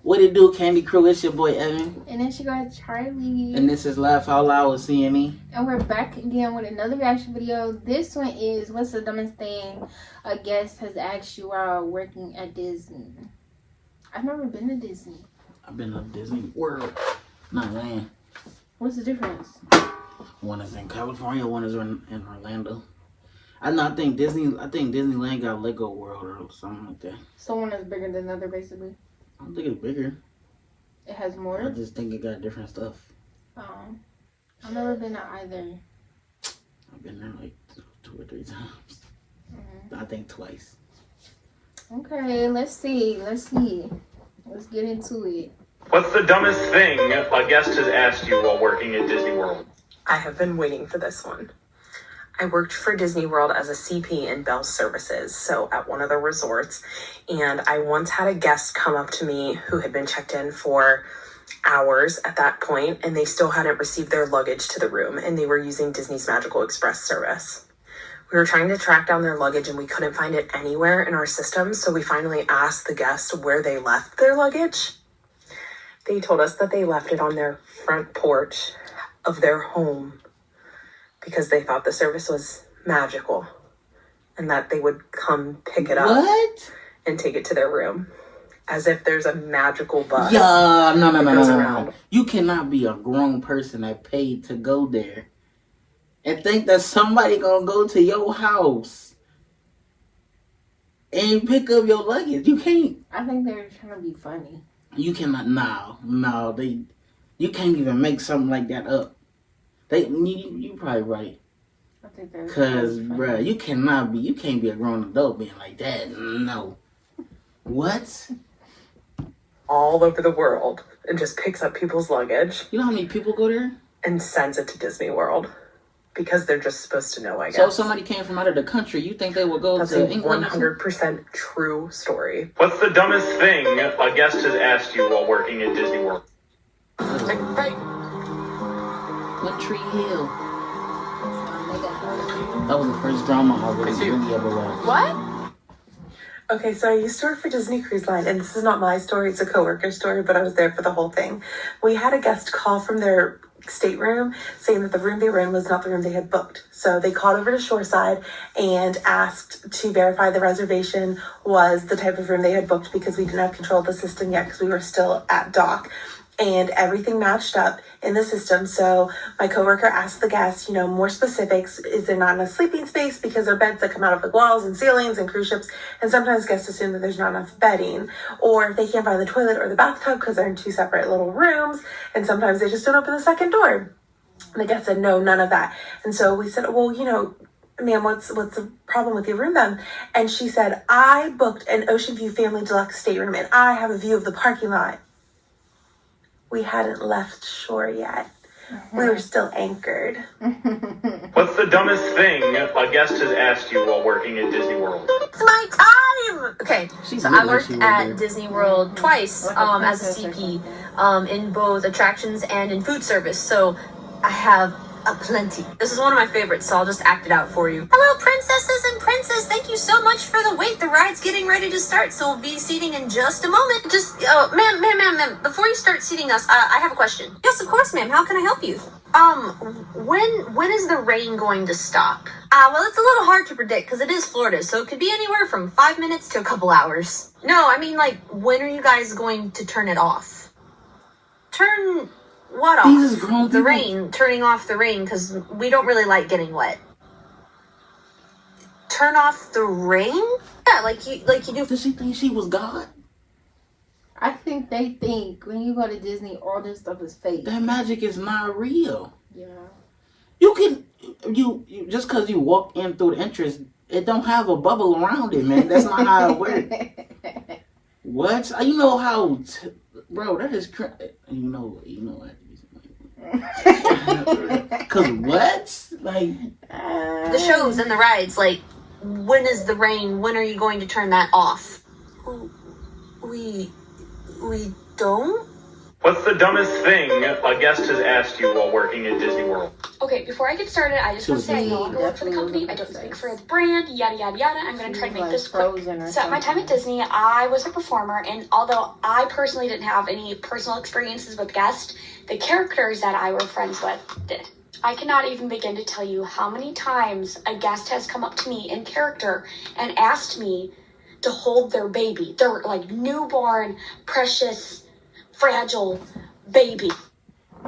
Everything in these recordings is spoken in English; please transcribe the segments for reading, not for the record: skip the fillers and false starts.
What it do, Candy Crew? It's your boy Evan. And then she got Charlie. And this is Laugh Out Loud with CME. And we're back again with another reaction video. This one is, what's the dumbest thing a guest has asked you while working at Disney? I've never been to Disney. I've been to Disney World. Not land. What's the difference? One is in California, one is in Orlando. I think Disneyland got Lego World or something like that. So one is bigger than the other, basically. I don't think it's bigger. It has more? I just think it got different stuff. I've never been to either. I've been there like 2 or 3 times. I think twice. Okay, let's see. Let's get into it. What's the dumbest thing a guest has asked you while working at Disney World? I have been waiting for this one. I worked for Disney World as a CP in Bell Services, so at one of the resorts, and I once had a guest come up to me who had been checked in for hours at that point, and they still hadn't received their luggage to the room, and they were using Disney's Magical Express service. We were trying to track down their luggage, and we couldn't find it anywhere in our system, so we finally asked the guest where they left their luggage. They told us that they left it on their front porch of their home, because they thought the service was magical and that they would come pick it up and take it to their room. As if there's a magical bus. Yeah, no. You cannot be a grown person that paid to go there and think that somebody gonna go to your house and pick up your luggage. You can't. I think they're trying to be funny. You cannot. You can't even make something like that up. You probably right. I think they're Cause, bruh, you can't be a grown adult being like that. No. What? All over the world and just picks up people's luggage. You know how many people go there? And sends it to Disney World. Because they're just supposed to know, I guess. So if somebody came from out of the country, you think they would go to England? That's a 100% true story. What's the dumbest thing a guest has asked you while working at Disney World? What Tree Hill? That was the first drama I really ever watched. What? Okay, so I used to work for Disney Cruise Line, and this is not my story, it's a coworker story, but I was there for the whole thing. We had a guest call from their stateroom saying that the room they were in was not the room they had booked. So they called over to Shoreside and asked to verify the reservation was the type of room they had booked, because we didn't have control of the system yet because we were still at dock. And everything matched up in the system. So my coworker asked the guest, more specifics. Is there not enough sleeping space? Because there are beds that come out of the walls and ceilings and cruise ships. And sometimes guests assume that there's not enough bedding. Or if they can't find the toilet or the bathtub because they're in 2 separate little rooms. And sometimes they just don't open the second door. And the guest said, no, none of that. And so we said, well, ma'am, what's the problem with your room then? And she said, I booked an Ocean View Family Deluxe stateroom and I have a view of the parking lot. We hadn't left shore yet. We were still anchored. What's the dumbest thing a guest has asked you while working at Disney World? It's my time! Okay, so I worked at Disney World twice as a CP in both attractions and in food service. So I have a plenty. This is one of my favorites, so I'll just act it out for you. Hello, princesses and princes. Thank you so much for the wait. The ride's getting ready to start, so we'll be seating in just a moment. Just, ma'am, before you start seating us, I have a question. Yes, of course, ma'am. How can I help you? When is the rain going to stop? Well, it's a little hard to predict because it is Florida, so it could be anywhere from 5 minutes to a couple hours. No, I mean, when are you guys going to turn it off? Turn what off? The rain. Turning off the rain because we don't really like getting wet. Turn off the rain? Yeah, like you do. Does she think she was God? I think they think when you go to Disney, all this stuff is fake. That magic is not real. Yeah. You just because you walk in through the entrance, it don't have a bubble around it, man. That's not how it works. What? You know how, bro? That is you know what? Cause what? The shows and the rides, when is the rain? When are you going to turn that off? We don't? What's the dumbest thing a guest has asked you while working at Disney World? Okay, before I get started, I just want to say I no longer work for the company. I don't speak for the brand, yada, yada, yada. I'm going to try to make this quick. So at my time at Disney, I was a performer, and although I personally didn't have any personal experiences with guests, the characters that I were friends with did. I cannot even begin to tell you how many times a guest has come up to me in character and asked me to hold their baby. Their, like, newborn, precious, fragile baby.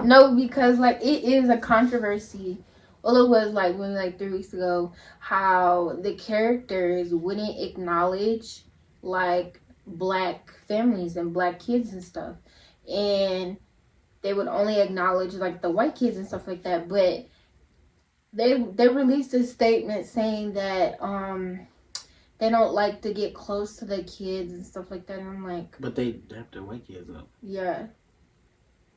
No, because like it is a controversy. Well, it was like when like 3 weeks ago, how the characters wouldn't acknowledge like black families and black kids and stuff, and they would only acknowledge like the white kids and stuff like that. But they released a statement saying that they don't like to get close to the kids and stuff like that. And I'm like, but they have the white kids up. Yeah.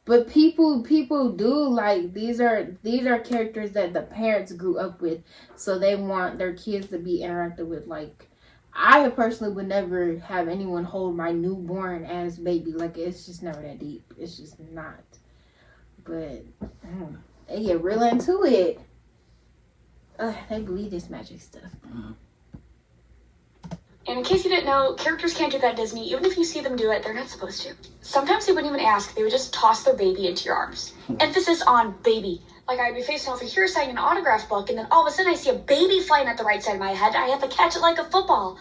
But people do like these are characters that the parents grew up with, so they want their kids to be interacted with. Like, I personally would never have anyone hold my newborn as baby. Like, it's just never that deep. It's just not. But they get real into it. They believe this magic stuff. And in case you didn't know, characters can't do that at Disney. Even if you see them do it, they're not supposed to. Sometimes they wouldn't even ask. They would just toss their baby into your arms. Emphasis on baby. Like, I'd be facing over here signing an autograph book, and then all of a sudden I see a baby flying at the right side of my head. I have to catch it like a football.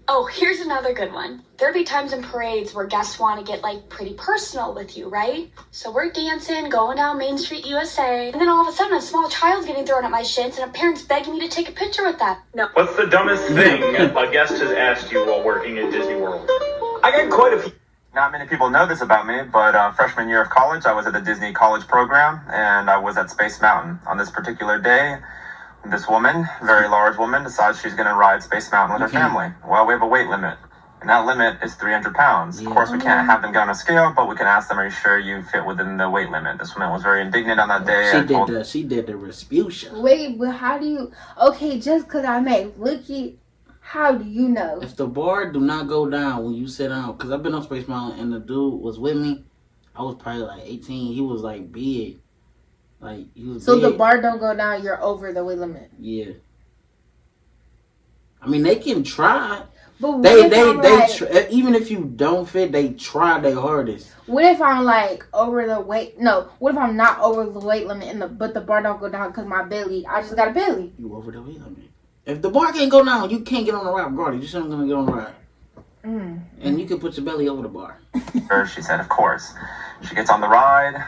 Oh, here's another good one. There'd be times in parades where guests want to get, like, pretty personal with you, right? So we're dancing, going down Main Street, USA, and then all of a sudden a small child's getting thrown at my shins, and a parent's begging me to take a picture with them. No. What's the dumbest thing a guest has asked you while working at Disney World? I got quite a few. Not many people know this about me, but freshman year of college, I was at the Disney College program, and I was at Space Mountain. On this particular day, this woman, very large woman, decides she's going to ride Space Mountain with her family. Well, we have a weight limit, and that limit is 300 pounds. Of course, we can't have them go on a scale, but we can ask them, are you sure you fit within the weight limit? This woman was very indignant on that day. She did the Respucia. Wait, but how do you... Okay, just because I may look it, how do you know? If the bar do not go down when you sit down, because I've been on Space Mountain and the dude was with me, I was probably like 18. He was like big. Like, he was so big. The bar don't go down, you're over the weight limit. Yeah. I mean, they can try. But even if you don't fit, they try their hardest. What if I'm like over the weight? No. What if I'm not over the weight limit but the bar don't go down because my belly? I just got a belly. You over the weight limit. If the bar can't go down, you can't get on the ride regardless. You said I'm gonna get on the ride. And you can put your belly over the bar. She said, of course. She gets on the ride.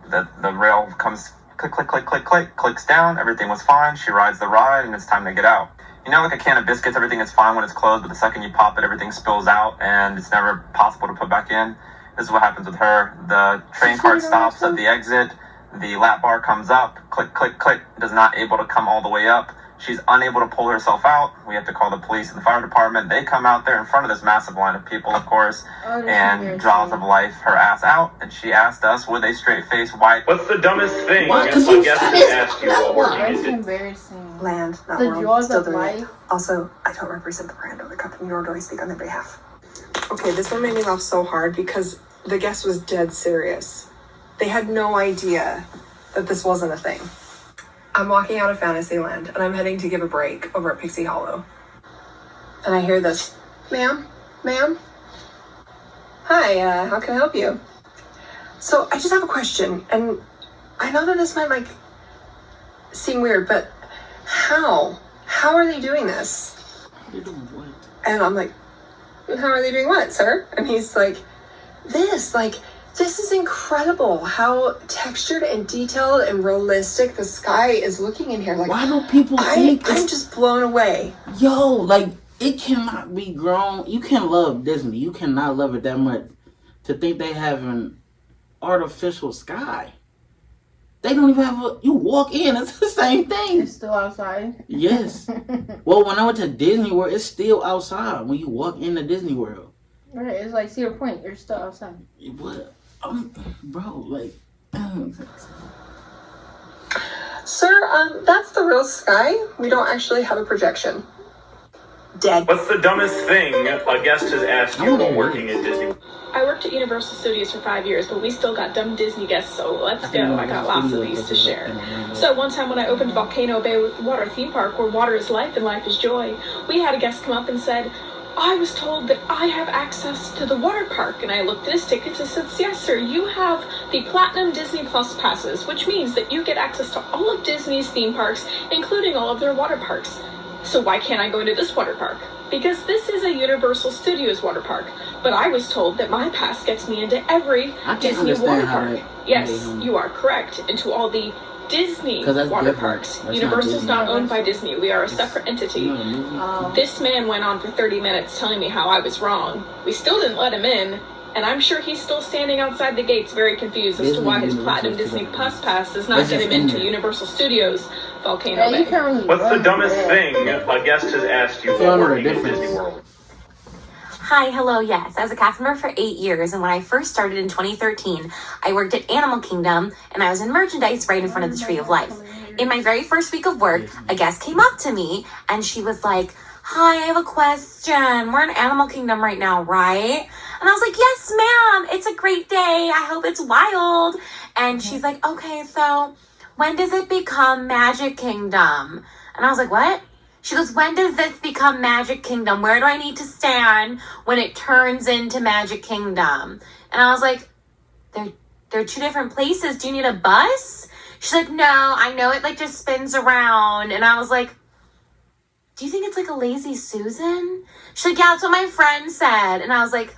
The rail comes click, click, click, click, click, clicks down. Everything was fine. She rides the ride, and it's time to get out. You know, like a can of biscuits, everything is fine when it's closed, but the second you pop it, everything spills out, and it's never possible to put back in. This is what happens with her. The train cart stops at the exit. The lap bar comes up. Click, click, click. Is not able to come all the way up. She's unable to pull herself out. We have to call the police and the fire department. They come out there in front of this massive line of people, of course, and jaws of life her ass out. And she asked us with a straight face, why? What's the dumbest thing a guest has asked you while working at Disney? That's embarrassing. Land, not the world. jaws Still of doing life. it. Also, I don't represent the brand or the company, nor do I speak on their behalf. Okay, this one made me laugh so hard because the guest was dead serious. They had no idea that this wasn't a thing. I'm walking out of Fantasyland, and I'm heading to give a break over at Pixie Hollow. And I hear this, ma'am? Hi, how can I help you? So, I just have a question, and I know that this might, seem weird, but how? How are they doing this? They're doing what? And I'm like, how are they doing what, sir? And he's like, this is incredible how textured and detailed and realistic the sky is looking in here. Like, why do people think I'm just blown away. Yo, it cannot be grown. You can love Disney. You cannot love it that much to think they have an artificial sky. They don't even have you walk in, it's the same thing. It's still outside. Yes. Well, when I went to Disney World, it's still outside when you walk into Disney World. Right, it's like Cedar Point. You're still outside. What? Bro, Sir, that's the real sky. We don't actually have a projection. Dead. What's the dumbest thing a guest has asked you while working at Disney? I worked at Universal Studios for 5 years, but we still got dumb Disney guests, so let's go. I got lots of these to share. So one time when I opened Volcano Bay with Water theme park, where water is life and life is joy, we had a guest come up and said, I was told that I have access to the water park. And I looked at his tickets and said, yes, sir, you have the Platinum Disney Plus passes, which means that you get access to all of Disney's theme parks, including all of their water parks. So why can't I go into this water park? Because this is a Universal Studios water park. But I was told that my pass gets me into every Disney water park. Yes, you are correct. Into all the Disney water parks. Universal's not owned by Disney. We are a separate entity. This man went on for 30 minutes telling me how I was wrong. We still didn't let him in, and I'm sure he's still standing outside the gates very confused as to why his Platinum Disney Plus pass does not get him into Universal Studios Volcano Bay. What's the dumbest thing a guest has asked you while working at Disney World? Hi, hello, yes. I was a cast member for 8 years, and when I first started in 2013, I worked at Animal Kingdom, and I was in merchandise right in front of the Tree of Life. In my very first week of work, a guest came up to me, and she was like, hi, I have a question. We're in Animal Kingdom right now, right? And I was like, yes, ma'am. It's a great day. I hope it's wild. And she's like, okay, so when does it become Magic Kingdom? And I was like, what? She goes, when does this become Magic Kingdom? Where do I need to stand when it turns into Magic Kingdom? And I was like, they're two different places. Do you need a bus? She's like, no, I know it like just spins around. And I was like, do you think it's like a lazy Susan? She's like, yeah, that's what my friend said. And I was like,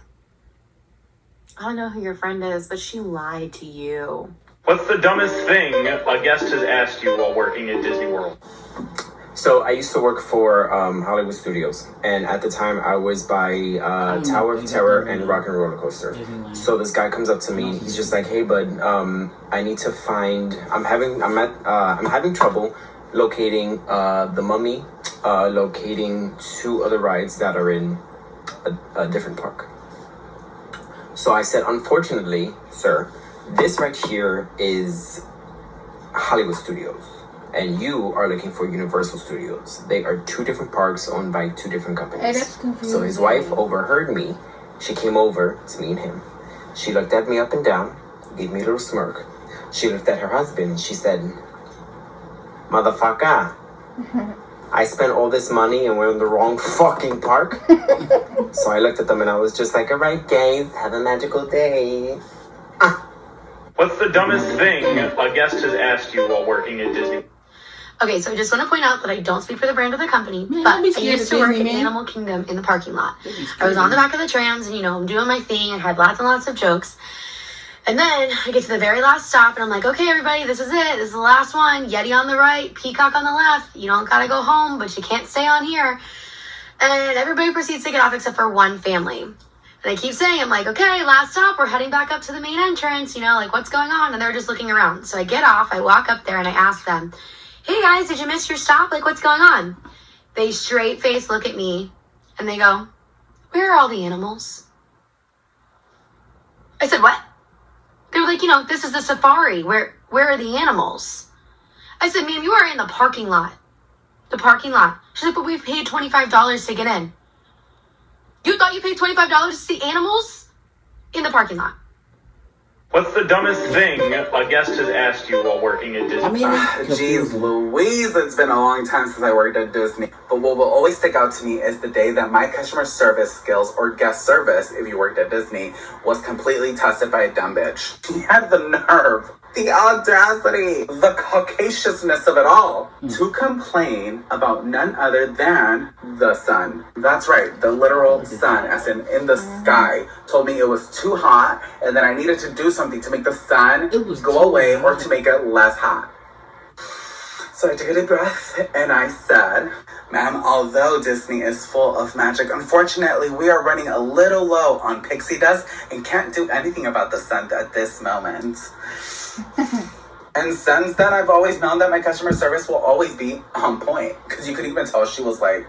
I don't know who your friend is, but she lied to you. What's the dumbest thing a guest has asked you while working at Disney World? So I used to work for Hollywood Studios, and at the time I was by Tower of Terror and Rock and Roller Coaster. So this guy comes up to me, he's just like, "Hey, bud, I need to find. I'm having trouble locating the Mummy, locating 2 other rides that are in a different park." So I said, "Unfortunately, sir, this right here is Hollywood Studios. And you are looking for Universal Studios. They are 2 different parks owned by 2 different companies." So his wife overheard me. She came over to me and him. She looked at me up and down, gave me a little smirk. She looked at her husband and she said, "Motherfucker, I spent all this money and we're in the wrong fucking park." So I looked at them and I was just like, "All right, guys, have a magical day." What's the dumbest thing a guest has asked you while working at Disney? Okay, so I just want to point out that I don't speak for the brand of the company, but I used to work at Animal Kingdom in the parking lot. I was on the back of the trams and, I'm doing my thing. I had lots and lots of jokes. And then I get to the very last stop and I'm like, okay, everybody, this is it. This is the last one. Yeti on the right, Peacock on the left. You don't got to go home, but you can't stay on here. And everybody proceeds to get off except for one family. And I keep saying, I'm like, okay, last stop. We're heading back up to the main entrance. Like, what's going on? And they're just looking around. So I get off. I walk up there and I ask them, hey, guys, did you miss your stop? Like, what's going on? They straight face look at me and they go, where are all the animals? I said, what? They were like, this is the safari. Where are the animals? I said, ma'am, you are in the parking lot. The parking lot. She's like, but we paid $25 to get in. You thought you paid $25 to see animals? In the parking lot. What's the dumbest thing a guest has asked you while working at Disney? Geez Louise, it's been a long time since I worked at Disney. But what will always stick out to me is the day that my customer service skills, or guest service, if you worked at Disney, was completely tested by a dumb bitch. She had the nerve, the audacity, the caucasiousness of it all to complain about none other than the sun. That's right, the literal sun, as in the sky, told me it was too hot and that I needed to do something to make the sun go away or to make it less hot. So I took a deep breath and I said, "Ma'am, although Disney is full of magic, unfortunately we are running a little low on pixie dust and can't do anything about the sun at this moment." And since then, I've always known that my customer service will always be on point. Because you could even tell she was like,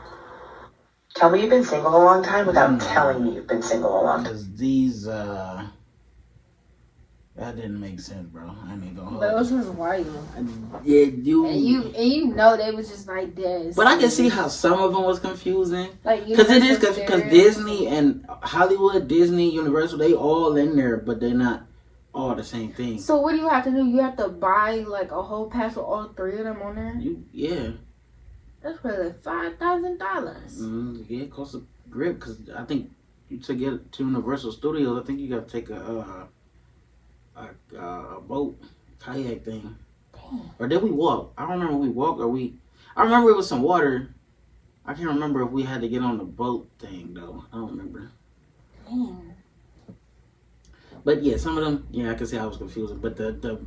"Tell me you've been single a long time without telling me you've been single a long time." Because these, That didn't make sense, bro. I ain't gonna hold But it was you. just wild. Yeah, you. And you know they was just like this. But I can see how some of them was confusing. Like Because it is Universal because Studios. Disney and Hollywood, Disney, Universal, they all in there, but they're not all the same thing. So what do you have to do? You have to buy like a whole pass with all three of them on there. Yeah. That's really $5,000. Yeah, it costs a grip because I think to get to Universal Studios, I think you got to take a boat, kayak thing. Damn. Or did we walk? I don't remember if we walked or we. I remember it was some water. I can't remember if we had to get on the boat thing though. I don't remember. Damn. But yeah, some of them, yeah, I can see how it was confusing. But the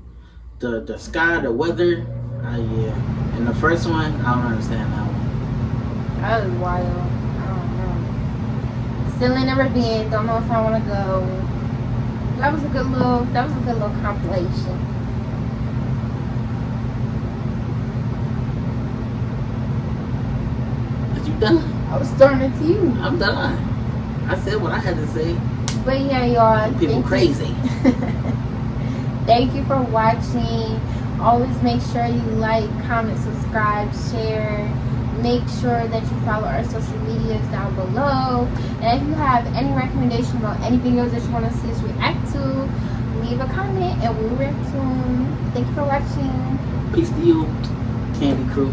sky, the weather, yeah. And the first one, I don't understand that one. That was wild. I don't know. Still ain't never been. Don't know if I want to go. That was a good little compilation. Is you done? I was throwing it to you. I'm done. I said what I had to say. But yeah, y'all. People crazy. Thank you for watching. Always make sure you like, comment, subscribe, share. Make sure that you follow our social medias down below. And if you have any recommendations about any videos that you want to see us react to, leave a comment and we'll react to them. Thank you for watching. Peace to you, Candy Crew.